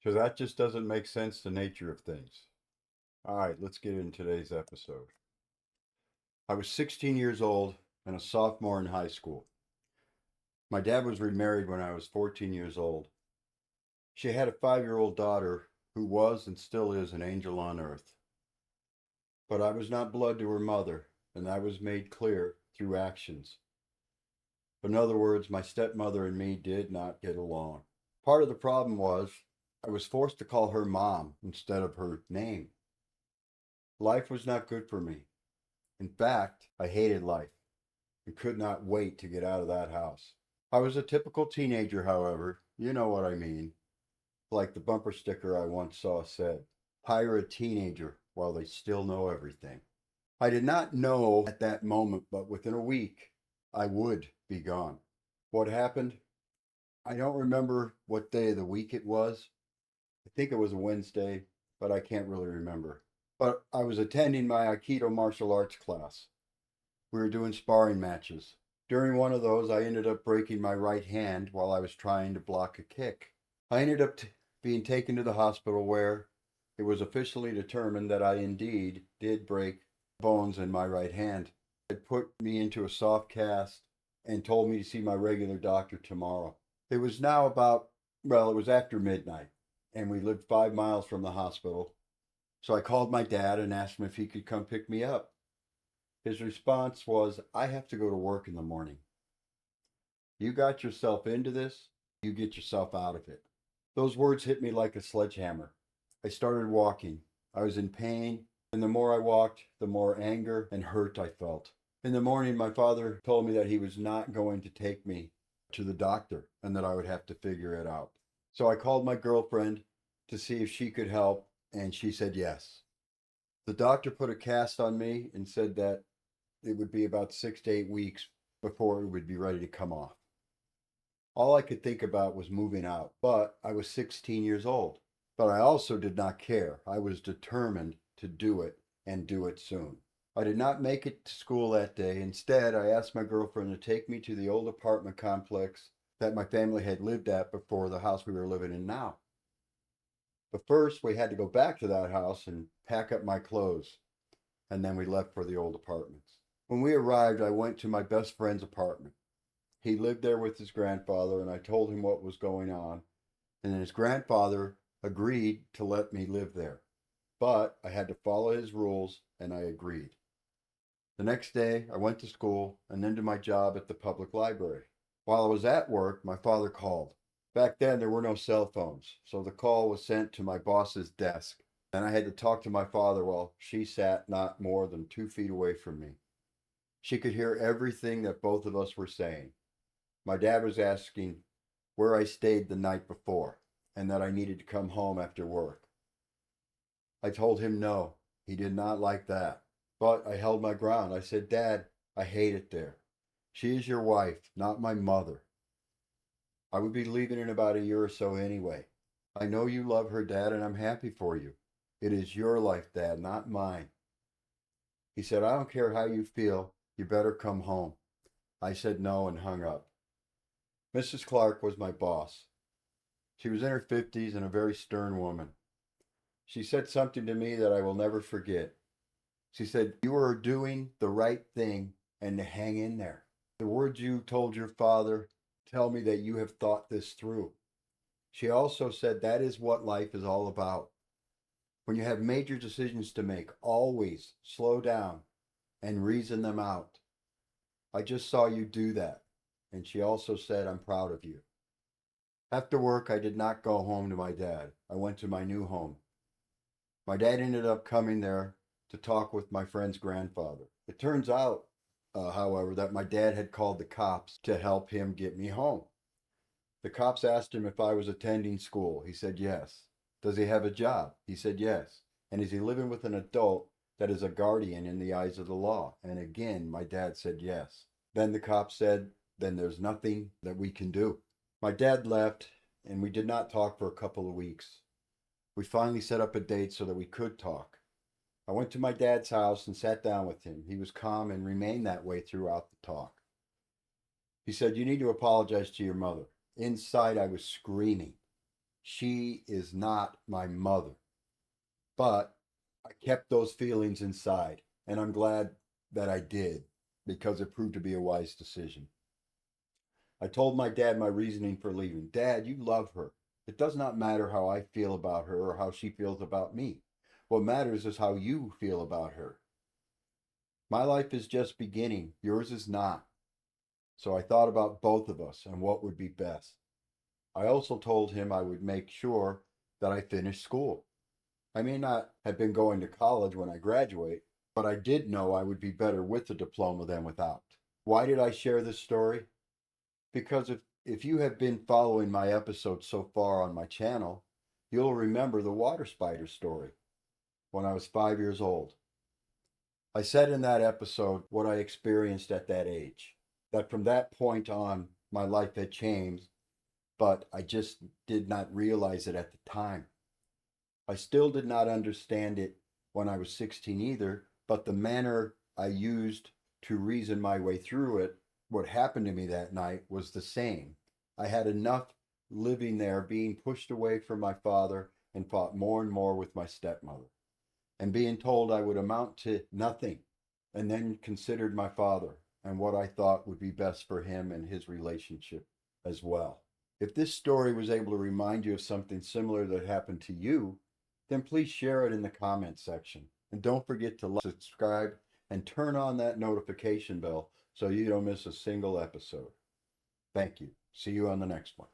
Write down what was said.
So that just doesn't make sense, the nature of things. All right, let's get into today's episode. I was 16 years old and a sophomore in high school. My dad was remarried when I was 14 years old. She had a 5-year-old daughter who was and still is an angel on earth. But I was not blood to her mother, and that was made clear through actions. In other words, my stepmother and me did not get along. Part of the problem was I was forced to call her mom instead of her name. Life was not good for me. In fact, I hated life and could not wait to get out of that house. I was a typical teenager, however, you know what I mean. Like the bumper sticker I once saw said, hire a teenager while they still know everything. I did not know at that moment, but within a week, I would be gone. What happened? I don't remember what day of the week it was. I think it was a Wednesday, but I can't really remember. But I was attending my Aikido martial arts class. We were doing sparring matches. During one of those, I ended up breaking my right hand while I was trying to block a kick. I ended up being taken to the hospital where it was officially determined that I indeed did break bones in my right hand. It put me into a soft cast and told me to see my regular doctor tomorrow. It was now it was after midnight, and we lived 5 miles from the hospital. So I called my dad and asked him if he could come pick me up. His response was, I have to go to work in the morning. You got yourself into this, you get yourself out of it. Those words hit me like a sledgehammer. I started walking. I was in pain, and the more I walked, the more anger and hurt I felt. In the morning, my father told me that he was not going to take me to the doctor and that I would have to figure it out. So I called my girlfriend to see if she could help, and she said yes. The doctor put a cast on me and said that it would be about 6 to 8 weeks before it would be ready to come off. All I could think about was moving out, but I was 16 years old. But I also did not care. I was determined to do it and do it soon. I did not make it to school that day. Instead, I asked my girlfriend to take me to the old apartment complex that my family had lived at before the house we were living in now. But first, we had to go back to that house and pack up my clothes, and then we left for the old apartments. When we arrived, I went to my best friend's apartment. He lived there with his grandfather, and I told him what was going on, and his grandfather agreed to let me live there. But I had to follow his rules, and I agreed. The next day, I went to school and then to my job at the public library. While I was at work, my father called. Back then, there were no cell phones, so the call was sent to my boss's desk, and I had to talk to my father while she sat not more than 2 feet away from me. She could hear everything that both of us were saying. My dad was asking where I stayed the night before and that I needed to come home after work. I told him no, he did not like that. But I held my ground. I said, Dad, I hate it there. She is your wife, not my mother. I would be leaving in about a year or so anyway. I know you love her, Dad, and I'm happy for you. It is your life, Dad, not mine. He said, I don't care how you feel. You better come home. I said no and hung up. Mrs. Clark was my boss. She was in her 50s and a very stern woman. She said something to me that I will never forget. She said, you are doing the right thing and to hang in there. The words you told your father tell me that you have thought this through. She also said that is what life is all about. When you have major decisions to make, always slow down and reason them out. I just saw you do that. And she also said, I'm proud of you. After work, I did not go home to my dad. I went to my new home. My dad ended up coming there to talk with my friend's grandfather. It turns out, however, that my dad had called the cops to help him get me home. The cops asked him if I was attending school. He said yes. Does he have a job? He said yes. And is he living with an adult that is a guardian in the eyes of the law? And again, my dad said yes. Then the cops said, then there's nothing that we can do. My dad left, and we did not talk for a couple of weeks. We finally set up a date so that we could talk. I went to my dad's house and sat down with him. He was calm and remained that way throughout the talk. He said, you need to apologize to your mother. Inside, I was screaming. She is not my mother. But I kept those feelings inside, and I'm glad that I did because it proved to be a wise decision. I told my dad my reasoning for leaving. Dad, you love her. It does not matter how I feel about her or how she feels about me. What matters is how you feel about her. My life is just beginning, yours is not. So I thought about both of us and what would be best. I also told him I would make sure that I finished school. I may not have been going to college when I graduate, but I did know I would be better with a diploma than without. Why did I share this story? Because if you have been following my episodes so far on my channel, you'll remember the water spider story when I was 5 years old. I said in that episode what I experienced at that age, that from that point on, my life had changed, but I just did not realize it at the time. I still did not understand it when I was 16 either, but the manner I used to reason my way through it, what happened to me that night, was the same. I had enough living there, being pushed away from my father, and fought more and more with my stepmother, and being told I would amount to nothing, and then considered my father and what I thought would be best for him and his relationship as well. If this story was able to remind you of something similar that happened to you, then please share it in the comments section. And don't forget to like, subscribe, and turn on that notification bell so you don't miss a single episode. Thank you. See you on the next one.